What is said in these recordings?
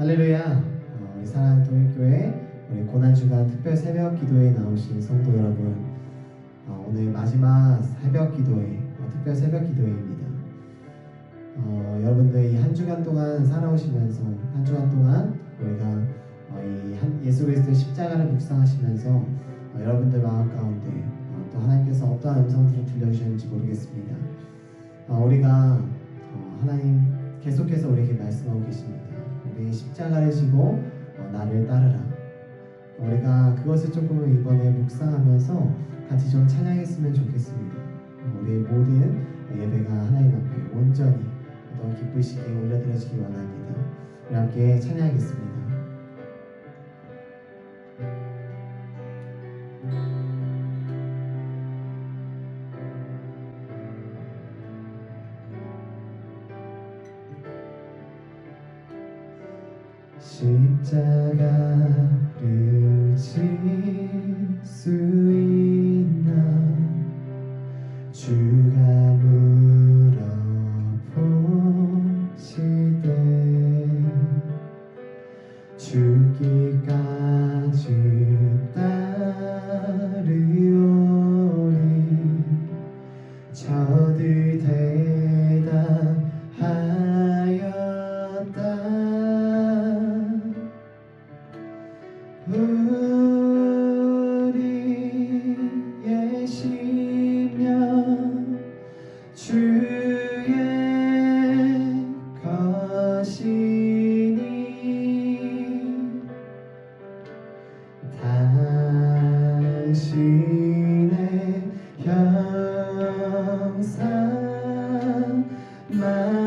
할렐루야. 우리 사랑하는 동일교회 우리 고난주간 특별 새벽 기도에 나오신 성도 여러분, 오늘 마지막 새벽 기도회, 특별 새벽 기도회입니다. 여러분들 이 한 주간 동안 살아오시면서 한 주간 동안 우리가 예수 그리스도의 십자가를 묵상하시면서 여러분들 마음 가운데 또 하나님께서 어떠한 음성들을 들려주셨는지 모르겠습니다. 우리가 하나님 계속해서 우리에게 말씀하고 계십니다. 우리 십자가를 지고 나를 따르라. 우리가 그것을 조금 이번에 묵상하면서 같이 좀 찬양했으면 좋겠습니다. 우리의 모든 예배가 하나님 앞에 온전히 더 기쁘시게 올려드려지기 원합니다. 우리 함께 찬양하겠습니다. 십자가를 질 수 있나 주가 물어보시되 죽기까지 따르오리 저들 대답하였다. 우리의 심령 주의 것이니 당신의 형상 만드소서.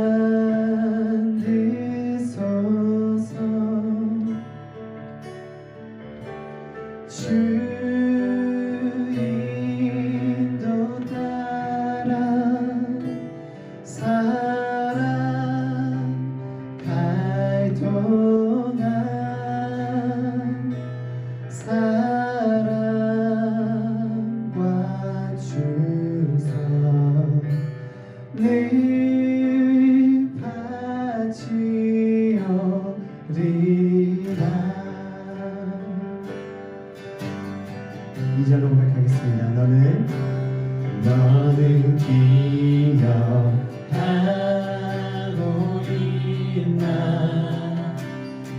주 인도 따라 살아갈 동안 사랑과 주선 늘 바치오리라. 2절로 고백하겠습니다. 너는 기억하고 있나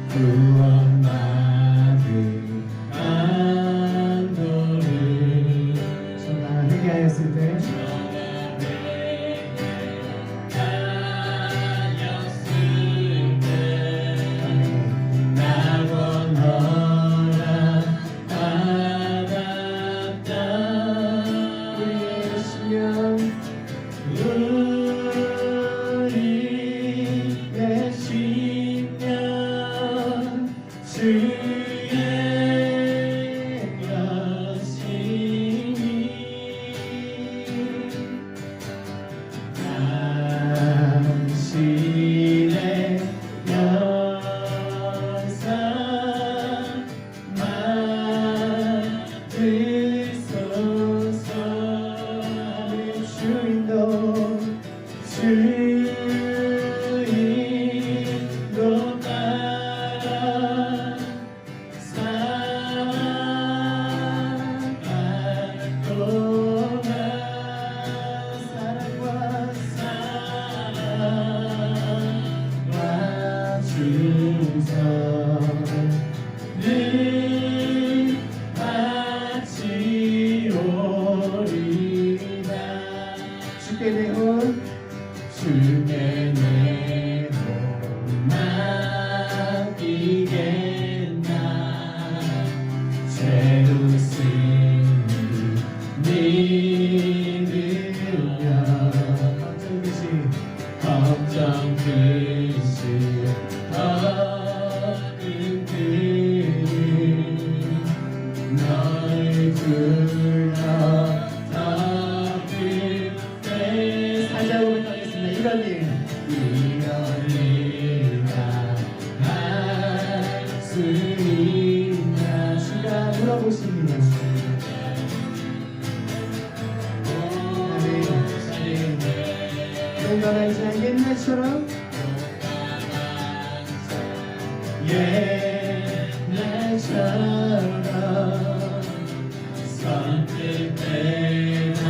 구원받은 안도를 전날 회개하였을 때 주께 내 몸 맡기겠나 죄로 쓰니 믿으며 걱정 듯이 어른 그를 널 불러 덮을 때 살자고 하겠습니다. 이런 일이가 할 수 있나 주가 물어보십니다. 그런가 이제 옛날처럼 옛날처럼 선뜻대나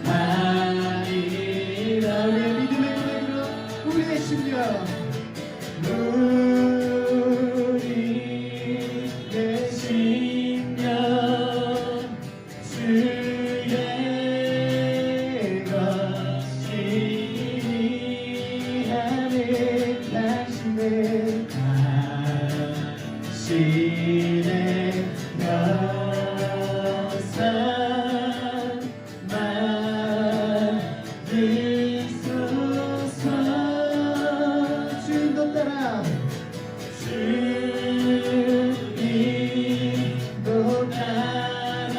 하리라. 우리의 믿음의 고백으로 우리의 심령 우리의 심령 주의 것이니 하는 당신의 영상 만드소서. 주님도 따라 주님도 따라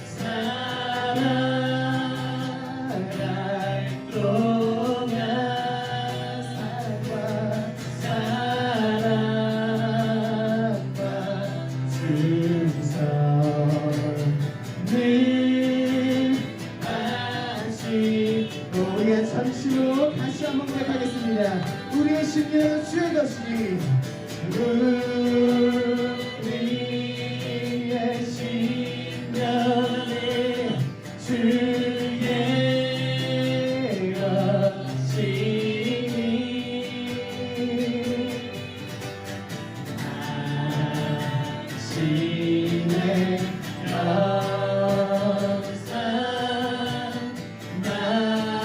살아갈 동안 사랑과 충성을 하시. 우리가 잠시로 다시 한번 고백하겠습니다. 우리의 심령은 주의 것이니 우리의 심령은 주의 것이니 당신의 영상 만드소서.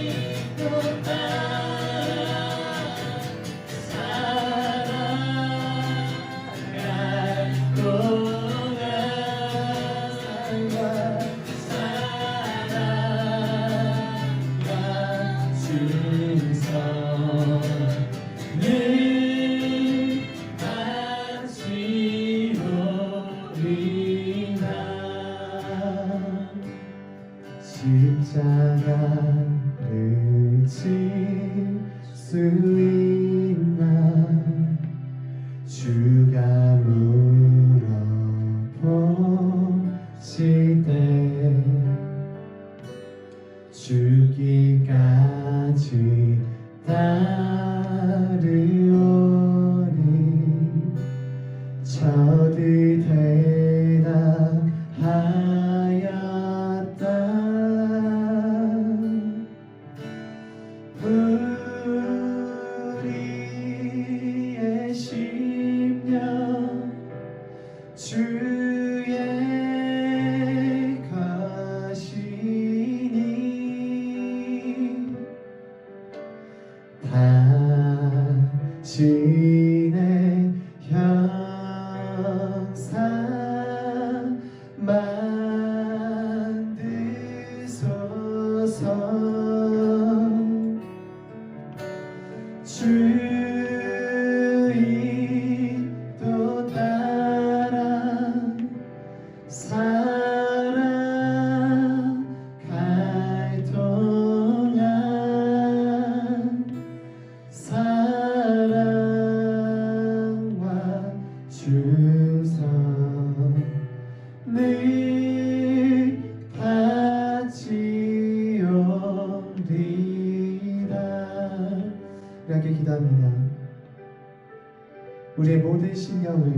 주님도 따라 살아갈 동안 사랑과 충성을 하시오리다. 십자가를 질 수 있나 주가 물어보실 때 죽기까지 따르오니 저들 대답하였다. 우리의 심령 주의 것이니 당신의 형상 만드소서. 주님도 따라 살아갈 동안 사랑과 충성을 바치오리라. 이렇게 기도합니다. 우리의 모든 심령을,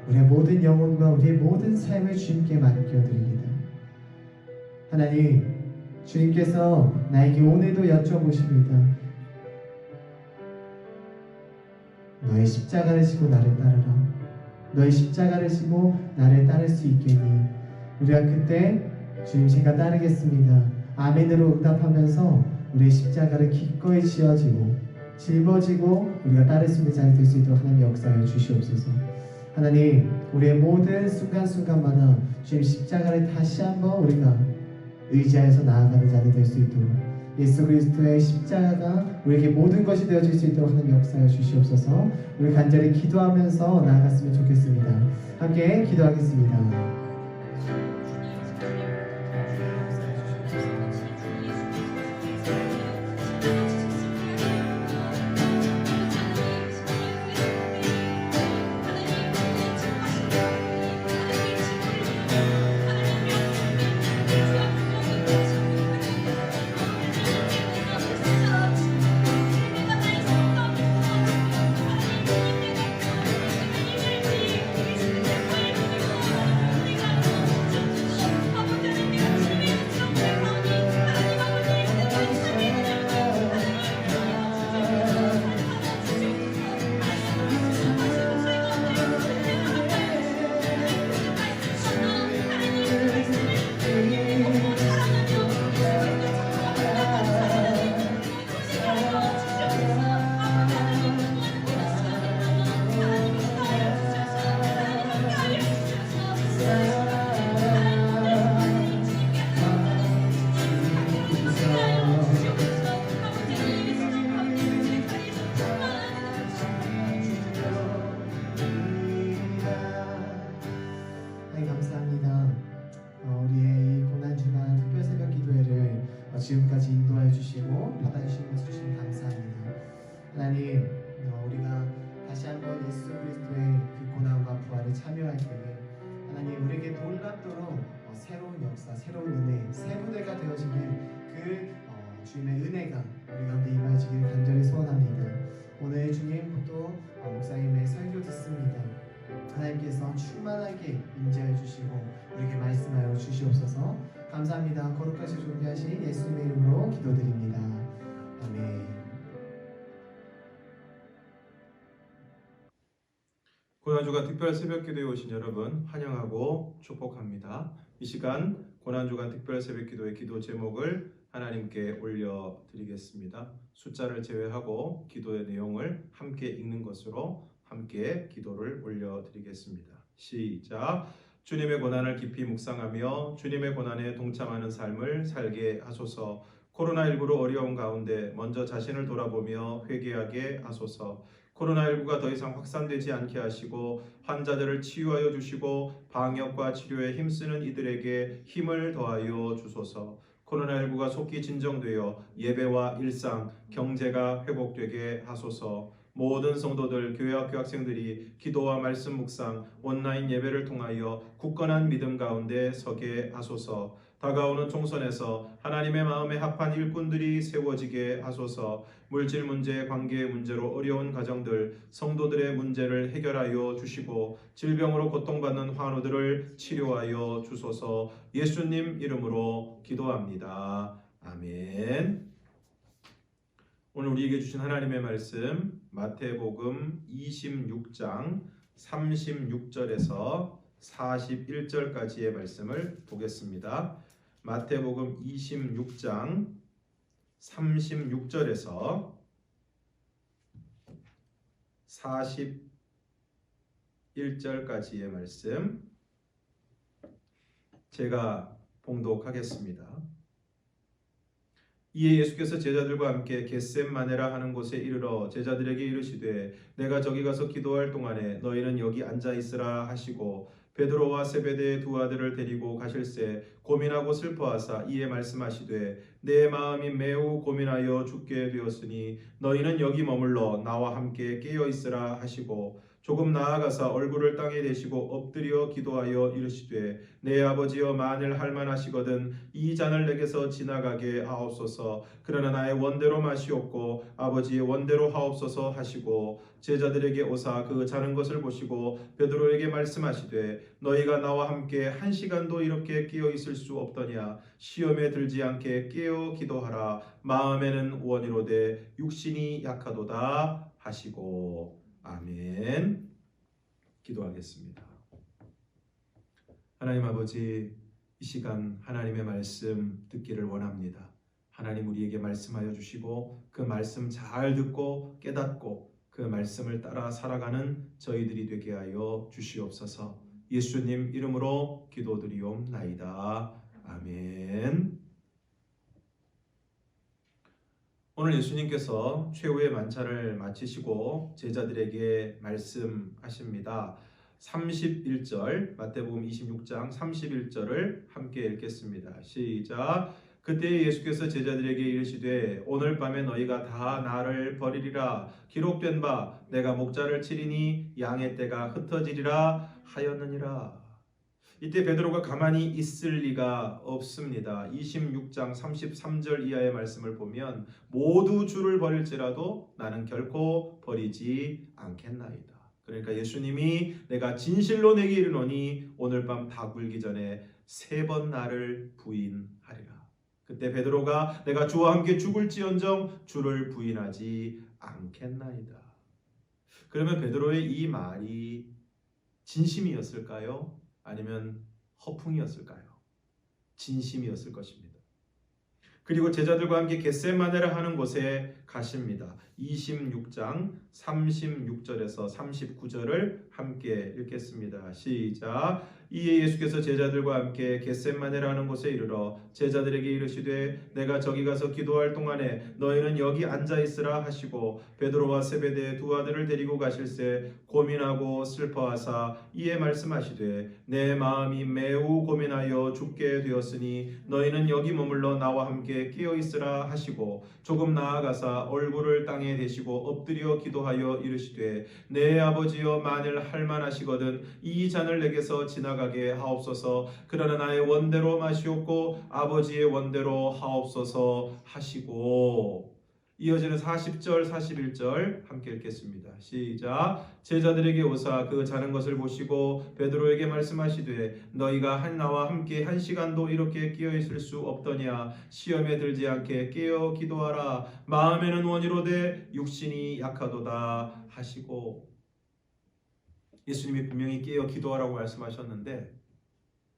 우리의 모든 영혼과 우리의 모든 삶을 주님께 맡겨드립니다. 하나님, 주님께서 나에게 오늘도 여쭤보십니다. 너의 십자가를 지고 나를 따르라. 너의 십자가를 지고 나를 따를 수 있겠니? 우리가 그때 주님 제가 따르겠습니다. 아멘으로 응답하면서 우리의 십자가를 기꺼이 지어지고 짊어지고 우리가 따를 수 있는 자리 될 수 있도록 하나님 역사해 주시옵소서. 하나님, 우리의 모든 순간순간마다 주님 십자가를 다시 한번 우리가 의지하여서 나아가는 자들 될 수 있도록 예수 그리스도의 십자가가 우리에게 모든 것이 되어질 수 있도록 하나님 역사해 주시옵소서. 우리 간절히 기도하면서 나아갔으면 좋겠습니다. 함께 기도하겠습니다. 놀랍도록 새로운 역사, 새로운 은혜, 새 부대가 되어지는 그 주님의 은혜가 우리 가운데 임하시길 간절히 소원합니다. 오늘 주님 또 목사님의 설교 듣습니다. 하나님께서 충만하게 임재해 주시고 우리에게 말씀하여 주시옵소서. 감사합니다. 거룩하시 존귀하신 예수님의 이름으로 기도드립니다. 아멘. 고난주간 특별 새벽기도에 오신 여러분 환영하고 축복합니다. 이 시간 고난주간 특별 새벽기도의 기도 제목을 하나님께 올려드리겠습니다. 숫자를 제외하고 기도의 내용을 함께 읽는 것으로 함께 기도를 올려드리겠습니다. 시작. 주님의 고난을 깊이 묵상하며 주님의 고난에 동참하는 삶을 살게 하소서. 코로나19로 어려운 가운데 먼저 자신을 돌아보며 회개하게 하소서. 코로나19가 더 이상 확산되지 않게 하시고 환자들을 치유하여 주시고 방역과 치료에 힘쓰는 이들에게 힘을 더하여 주소서. 코로나19가 속히 진정되어 예배와 일상, 경제가 회복되게 하소서. 모든 성도들, 교회학교 학생들이 기도와 말씀 묵상, 온라인 예배를 통하여 굳건한 믿음 가운데 서게 하소서. 다가오는 총선에서 하나님의 마음에 합한 일꾼들이 세워지게 하소서. 물질 문제, 관계 문제로 어려운 가정들, 성도들의 문제를 해결하여 주시고 질병으로 고통받는 환우들을 치료하여 주소서. 예수님 이름으로 기도합니다. 아멘. 오늘 우리에게 주신 하나님의 말씀 마태복음 26장 36절에서 41절까지의 말씀을 보겠습니다. 마태복음 26장 36절에서 41절까지의 말씀 제가 봉독하겠습니다. 이에 예수께서 제자들과 함께 겟셋마네라 하는 곳에 이르러 제자들에게 이르시되 내가 저기 가서 기도할 동안에 너희는 여기 앉아 있으라 하시고 베드로와 세베대의 두 아들을 데리고 가실새 고민하고 슬퍼하사 이에 말씀하시되 내 마음이 매우 고민하여 죽게 되었으니 너희는 여기 머물러 나와 함께 깨어 있으라 하시고 조금 나아가사 얼굴을 땅에 대시고 엎드려 기도하여 이르시되 내 아버지여 만일 할만하시거든 이 잔을 내게서 지나가게 하옵소서. 그러나 나의 원대로 마시옵고 아버지의 원대로 하옵소서 하시고 제자들에게 오사 그 자는 것을 보시고 베드로에게 말씀하시되 너희가 나와 함께 한 시간도 이렇게 깨어 있을 수 없더냐. 시험에 들지 않게 깨어 기도하라. 마음에는 원이로되 육신이 약하도다 하시고. 아멘. 기도하겠습니다. 하나님 아버지, 이 시간 하나님의 말씀 듣기를 원합니다. 하나님 우리에게 말씀하여 주시고 그 말씀 잘 듣고 깨닫고 그 말씀을 따라 살아가는 저희들이 되게 하여 주시옵소서. 예수님 이름으로 기도드리옵나이다. 아멘. 오늘 예수님께서 최후의 만찬을 마치시고 제자들에게 말씀하십니다. 31절, 마태복음 26장 31절을 함께 읽겠습니다. 시작. 그때 예수께서 제자들에게 이르시되 오늘 밤에 너희가 다 나를 버리리라. 기록된 바 내가 목자를 치리니 양의 떼가 흩어지리라 하였느니라. 이때 베드로가 가만히 있을 리가 없습니다. 26장 33절 이하의 말씀을 보면 모두 주를 버릴지라도 나는 결코 버리지 않겠나이다. 그러니까 예수님이 내가 진실로 내게 이르노니 오늘 밤 다 굴기 전에 3번 나를 부인하리라. 그때 베드로가 내가 주와 함께 죽을지언정 주를 부인하지 않겠나이다. 그러면 베드로의 이 말이 진심이었을까요? 아니면 허풍이었을까요? 진심이었을 것입니다. 그리고 제자들과 함께 겟셋마네라 하는 곳에 가십니다. 26장 36절에서 39절을 함께 읽겠습니다. 시작. 이에 예수께서 제자들과 함께 겟셋마네라 하는 곳에 이르러 제자들에게 이르시되 내가 저기 가서 기도할 동안에 너희는 여기 앉아 있으라 하시고 베드로와 세베대의 두 아들을 데리고 가실새 고민하고 슬퍼하사 이에 말씀하시되 내 마음이 매우 고민하여 죽게 되었으니 너희는 여기 머물러 나와 함께 깨어 있으라 하시고 조금 나아가사 일어나사 얼굴을 땅에 대시고 엎드려 기도하여 이르시되 내 아버지여 만일 할만하시거든 이 잔을 내게서 지나가게 하옵소서. 그러나 나의 원대로 마시옵고 아버지의 원대로 하옵소서 하시고. 이어지는 40절 41절 함께 읽겠습니다. 시작. 제자들에게 오사 그 자는 것을 보시고 베드로에게 말씀하시되 너희가 나와 함께 한 시간도 이렇게 깨어 있을 수 없더냐. 시험에 들지 않게 깨어 기도하라. 마음에는 원이로되 육신이 약하도다 하시고. 예수님이 분명히 깨어 기도하라고 말씀하셨는데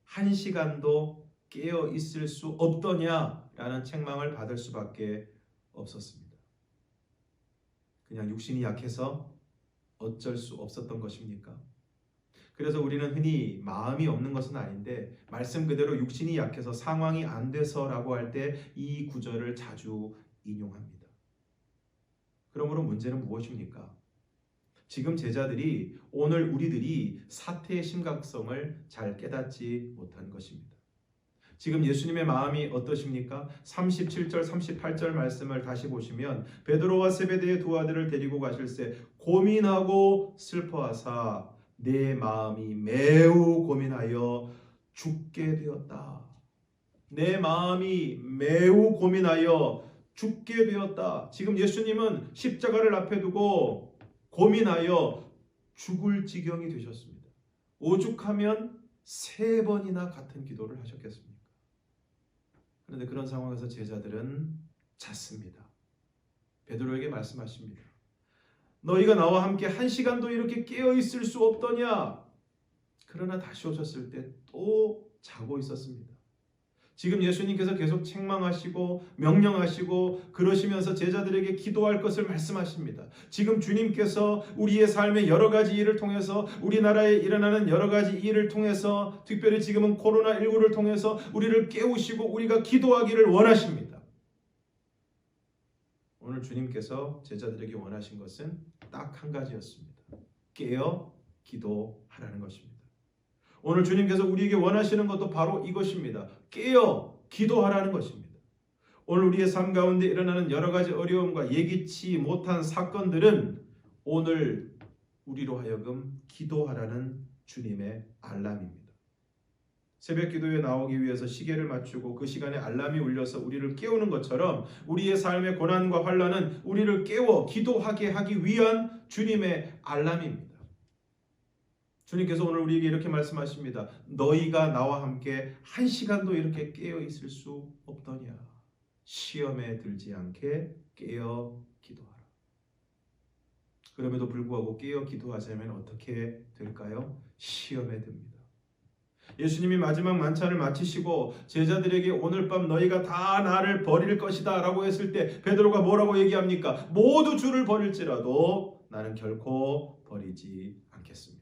한 시간도 깨어 있을 수 없더냐라는 책망을 받을 수밖에 없었습니다. 그냥 육신이 약해서 어쩔 수 없었던 것입니까? 그래서 우리는 흔히 마음이 없는 것은 아닌데 말씀 그대로 육신이 약해서 상황이 안 돼서라고 할 때 이 구절을 자주 인용합니다. 그러므로 문제는 무엇입니까? 지금 제자들이 오늘 우리들이 사태의 심각성을 잘 깨닫지 못한 것입니다. 지금 예수님의 마음이 어떠십니까? 37절 38절 말씀을 다시 보시면 베드로와 세베대의 두 아들을 데리고 가실새 고민하고 슬퍼하사 내 마음이 매우 고민하여 죽게 되었다. 내 마음이 매우 고민하여 죽게 되었다. 지금 예수님은 십자가를 앞에 두고 고민하여 죽을 지경이 되셨습니다. 오죽하면 3번이나 같은 기도를 하셨겠습니까? 그런데 그런 상황에서 제자들은 잤습니다. 베드로에게 말씀하십니다. 너희가 나와 함께 한 시간도 이렇게 깨어 있을 수 없더냐? 그러나 다시 오셨을 때 또 자고 있었습니다. 지금 예수님께서 계속 책망하시고 명령하시고 그러시면서 제자들에게 기도할 것을 말씀하십니다. 지금 주님께서 우리의 삶의 여러 가지 일을 통해서 우리나라에 일어나는 여러 가지 일을 통해서 특별히 지금은 코로나19를 통해서 우리를 깨우시고 우리가 기도하기를 원하십니다. 오늘 주님께서 제자들에게 원하신 것은 딱 한 가지였습니다. 깨어 기도하라는 것입니다. 오늘 주님께서 우리에게 원하시는 것도 바로 이것입니다. 깨어 기도하라는 것입니다. 오늘 우리의 삶 가운데 일어나는 여러 가지 어려움과 예기치 못한 사건들은 오늘 우리로 하여금 기도하라는 주님의 알람입니다. 새벽 기도에 나오기 위해서 시계를 맞추고 그 시간에 알람이 울려서 우리를 깨우는 것처럼 우리의 삶의 고난과 환난은 우리를 깨워 기도하게 하기 위한 주님의 알람입니다. 주님께서 오늘 우리에게 이렇게 말씀하십니다. 너희가 나와 함께 한 시간도 이렇게 깨어 있을 수 없더냐. 시험에 들지 않게 깨어 기도하라. 그럼에도 불구하고 깨어 기도하자면 어떻게 될까요? 시험에 듭니다. 예수님이 마지막 만찬을 마치시고 제자들에게 오늘 밤 너희가 다 나를 버릴 것이다 라고 했을 때 베드로가 뭐라고 얘기합니까? 모두 주를 버릴지라도 나는 결코 버리지 않겠습니다.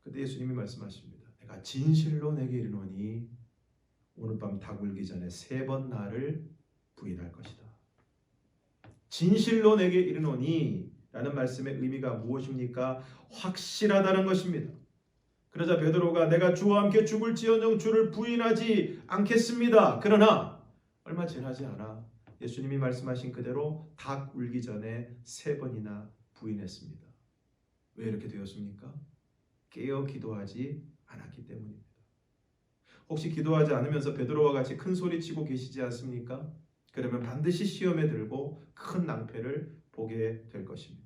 그때 예수님이 말씀하십니다. 내가 진실로 내게 이르노니 오늘 밤 닭 울기 전에 3번 나를 부인할 것이다. 진실로 내게 이르노니 라는 말씀의 의미가 무엇입니까? 확실하다는 것입니다. 그러자 베드로가 내가 주와 함께 죽을지언정 주를 부인하지 않겠습니다. 그러나 얼마 지나지 않아 예수님이 말씀하신 그대로 닭 울기 전에 3번이나 부인했습니다. 왜 이렇게 되었습니까? 깨어 기도하지 않았기 때문입니다. 혹시 기도하지 않으면서 베드로와 같이 큰 소리치고 계시지 않습니까? 그러면 반드시 시험에 들고 큰 낭패를 보게 될 것입니다.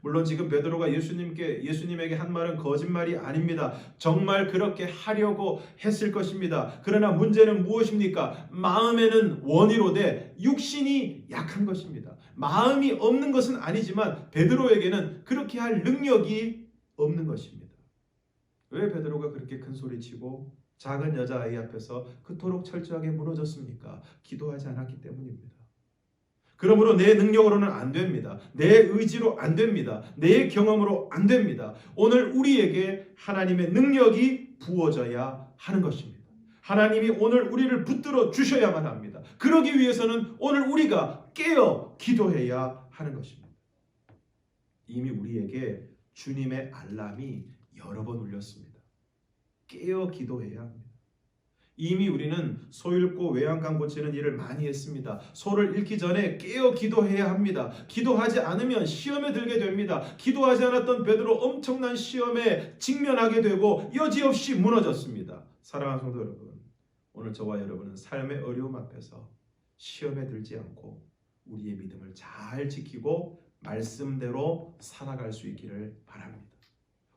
물론 지금 베드로가 예수님에게 한 말은 거짓말이 아닙니다. 정말 그렇게 하려고 했을 것입니다. 그러나 문제는 무엇입니까? 마음에는 원이로되 육신이 약한 것입니다. 마음이 없는 것은 아니지만 베드로에게는 그렇게 할 능력이 없는 것입니다. 왜 베드로가 그렇게 큰 소리치고 작은 여자아이 앞에서 그토록 철저하게 무너졌습니까? 기도하지 않았기 때문입니다. 그러므로 내 능력으로는 안 됩니다. 내 의지로 안 됩니다. 내 경험으로 안 됩니다. 오늘 우리에게 하나님의 능력이 부어져야 하는 것입니다. 하나님이 오늘 우리를 붙들어 주셔야만 합니다. 그러기 위해서는 오늘 우리가 깨어 기도해야 하는 것입니다. 이미 우리에게 주님의 알람이 여러 번 울렸습니다. 깨어 기도해야 합니다. 이미 우리는 소 잃고 외양간 고치는 일을 많이 했습니다. 소를 잃기 전에 깨어 기도해야 합니다. 기도하지 않으면 시험에 들게 됩니다. 기도하지 않았던 베드로 엄청난 시험에 직면하게 되고 여지없이 무너졌습니다. 사랑하는 성도 여러분, 오늘 저와 여러분은 삶의 어려움 앞에서 시험에 들지 않고 우리의 믿음을 잘 지키고 말씀대로 살아갈 수 있기를 바랍니다.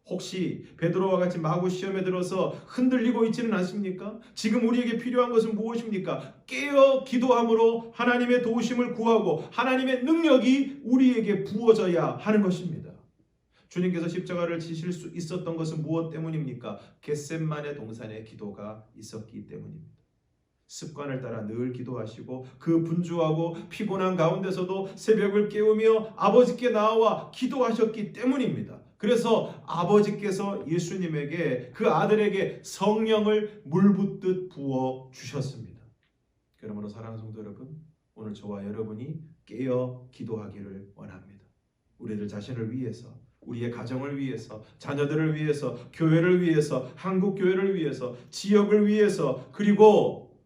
혹시 베드로와 같이 마구 시험에 들어서 흔들리고 있지는 않습니까? 지금 우리에게 필요한 것은 무엇입니까? 깨어 기도함으로 하나님의 도우심을 구하고 하나님의 능력이 우리에게 부어져야 하는 것입니다. 주님께서 십자가를 지실 수 있었던 것은 무엇 때문입니까? 겟셋마네 동산에 기도가 있었기 때문입니다. 습관을 따라 늘 기도하시고 그 분주하고 피곤한 가운데서도 새벽을 깨우며 아버지께 나와 기도하셨기 때문입니다. 그래서 아버지께서 예수님에게 그 아들에게 성령을 물붓듯 부어 주셨습니다. 그러므로 사랑하는 성도 여러분, 오늘 저와 여러분이 깨어 기도하기를 원합니다. 우리들 자신을 위해서, 우리의 가정을 위해서, 자녀들을 위해서, 교회를 위해서, 한국 교회를 위해서, 지역을 위해서, 그리고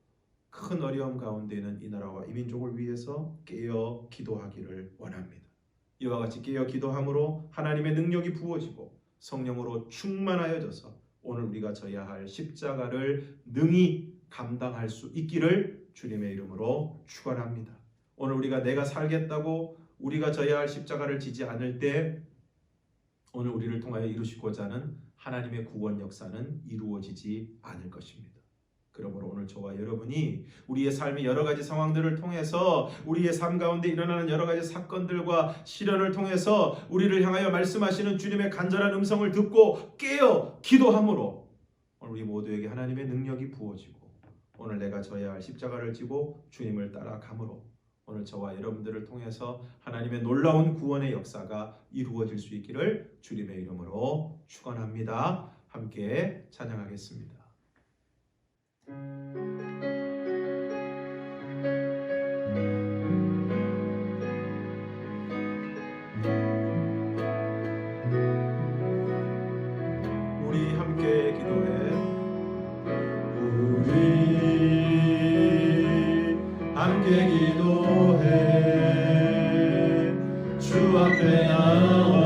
큰 어려움 가운데 있는 이 나라와 이 민족을 위해서 깨어 기도하기를 원합니다. 이와 같이 깨어 기도함으로 하나님의 능력이 부어지고 성령으로 충만하여져서 오늘 우리가 져야 할 십자가를 능히 감당할 수 있기를 주님의 이름으로 축원합니다. 오늘 우리가 내가 살겠다고 우리가 져야 할 십자가를 지지 않을 때 오늘 우리를 통하여 이루시고자 하는 하나님의 구원 역사는 이루어지지 않을 것입니다. 그러므로 오늘 저와 여러분이 우리의 삶의 여러 가지 상황들을 통해서 우리의 삶 가운데 일어나는 여러 가지 사건들과 시련을 통해서 우리를 향하여 말씀하시는 주님의 간절한 음성을 듣고 깨어 기도함으로 오늘 우리 모두에게 하나님의 능력이 부어지고 오늘 내가 져야 할 십자가를 지고 주님을 따라감으로 오늘 저와 여러분들을 통해서 하나님의 놀라운 구원의 역사가 이루어질 수 있기를 주님의 이름으로 축원합니다. 함께 찬양하겠습니다. 우리 함께 기도해. 우리 함께 기도해. 주 앞에 나와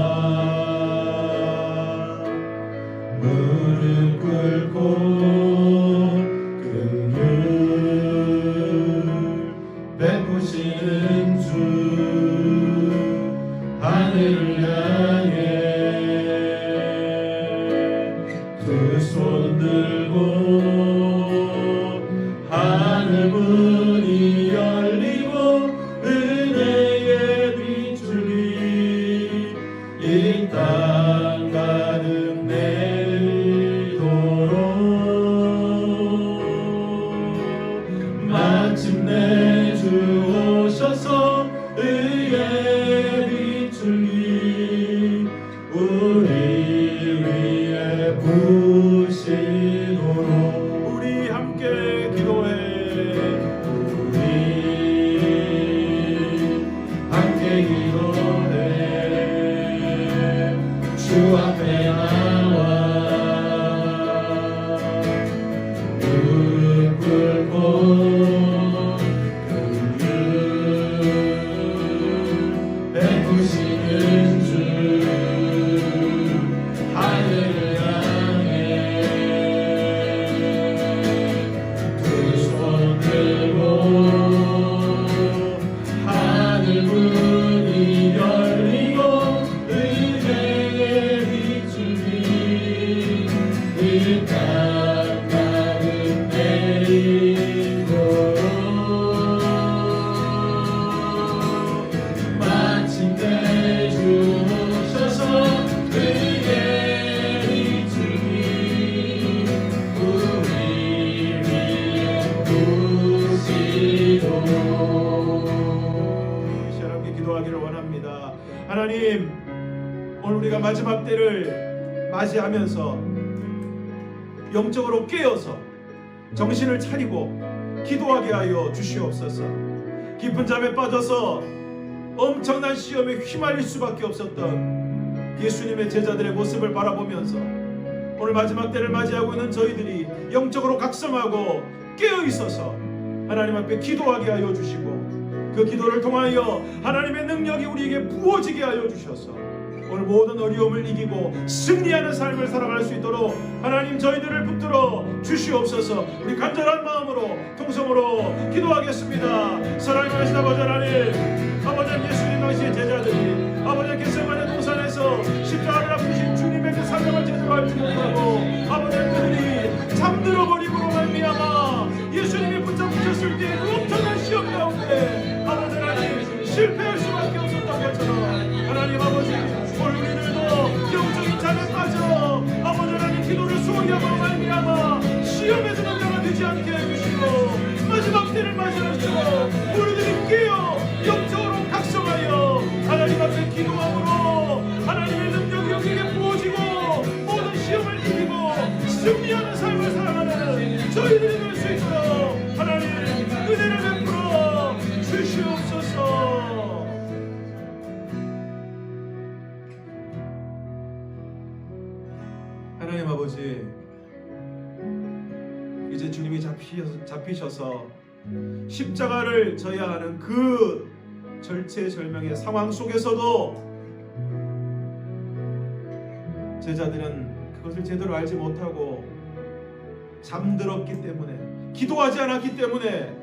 무릎 꿇고 베푸시는 주 하늘을 향해 두 손 들고 하늘 문이 열리고 은혜의 빛줄이 이 땅 가득 내리도록 마침내 주 오셔서 의의 빛줄이 우리 위에 부시도록 우리 함께 기도해. 우리 함께 기도해. 주 앞에 나와 무릎 꿇고 베푸시는 주 하늘을 향해 두 손 들고 하늘 문이 열리고 은혜의 빛줄이 이 땅 가득 내리도록 마침내 주 오셔서 그의 빛줄이 우리 위에 부시도록 함께 기도하기를 원합니다. 하나님, 오늘 우리가 마지막 때를 맞이하면서 영적으로 깨어서 정신을 차리고 기도하게 하여 주시옵소서. 깊은 잠에 빠져서 엄청난 시험에 휘말릴 수밖에 없었던 예수님의 제자들의 모습을 바라보면서 오늘 마지막 때를 맞이하고 있는 저희들이 영적으로 각성하고 깨어 있어서 하나님 앞에 기도하게 하여 주시고 그 기도를 통하여 하나님의 능력이 우리에게 부어지게 하여 주셔서 오늘 모든 어려움을 이기고 승리하는 삶을 살아갈 수 있도록 하나님 저희들을 붙들어 주시옵소서. 우리 간절한 마음으로 통성으로 기도하겠습니다. 사랑의 하신 아버지 하나님, 아버지 예수님 당시의 제자들이 아버지 겟세마네 동산에서 십자가를 앞두신 주님의 그 사명을 제대로 알지 못하고 아버지 그들이 잠들어 버림으로 말미암아 예수님이 붙잡으셨을 때 그 엄청난 시험 가운데 아버지 하나님 실패할 수밖에 없었던 것처럼 하나님 아버지 오늘 우리들도 영적인 잠에 빠져 아버지 하나님 기도를 소홀히 함으로 말미암아 시험에 드는 자가 되지 않게 해주시고 마지막 때를 맞이하시고 우리들이 깨어 영적으로 각성하여 하나님 앞에 기도함으로 하나님의 능력이 우리에게 부어지고 모든 시험을 이기고 승리하는 삶을 살아가는 저희들이 될 수 있도록 하나님 은혜를 베풀어 주시옵소서. 하나님 아버지, 이제 주님이 잡히셔서 십자가를 져야 하는 그 절체절명의 상황 속에서도 제자들은 그것을 제대로 알지 못하고 잠들었기 때문에, 기도하지 않았기 때문에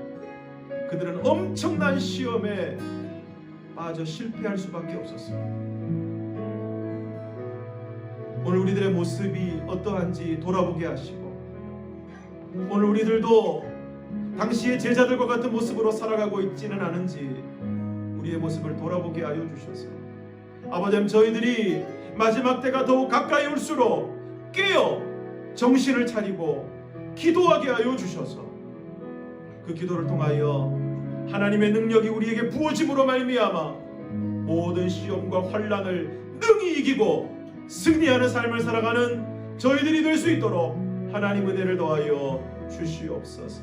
그들은 엄청난 시험에 빠져 실패할 수밖에 없었어요. 오늘 우리들의 모습이 어떠한지 돌아보게 하시고 오늘 우리들도 당시의 제자들과 같은 모습으로 살아가고 있지는 않은지 우리의 모습을 돌아보게 하여 주셔서 아버지 저희들이 마지막 때가 더욱 가까이 올수록 깨어 정신을 차리고 기도하게 하여 주셔서 그 기도를 통하여 하나님의 능력이 우리에게 부어짐으로 말미암아 모든 시험과 환난을 능히 이기고 승리하는 삶을 살아가는 저희들이 될 수 있도록 하나님 은혜를 더하여 주시옵소서.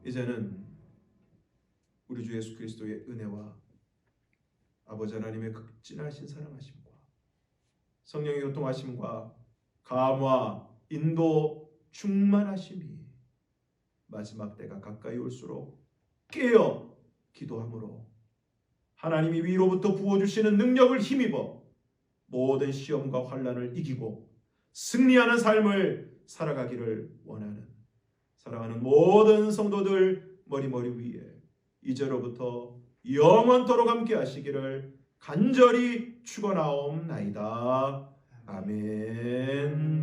이제는 우리 주 예수 그리스도의 은혜와 아버지 하나님의 극진하신 사랑하심과 성령의 교통하심과 감화, 인도, 충만하심이 마지막 때가 가까이 올수록 깨어 기도함으로 하나님이 위로부터 부어주시는 능력을 힘입어 모든 시험과 환난을 이기고 승리하는 삶을 살아가기를 원하는 사랑하는 모든 성도들 머리 위에 이제로부터 영원토록 함께 하시기를 간절히 축원하옵나이다. 아멘.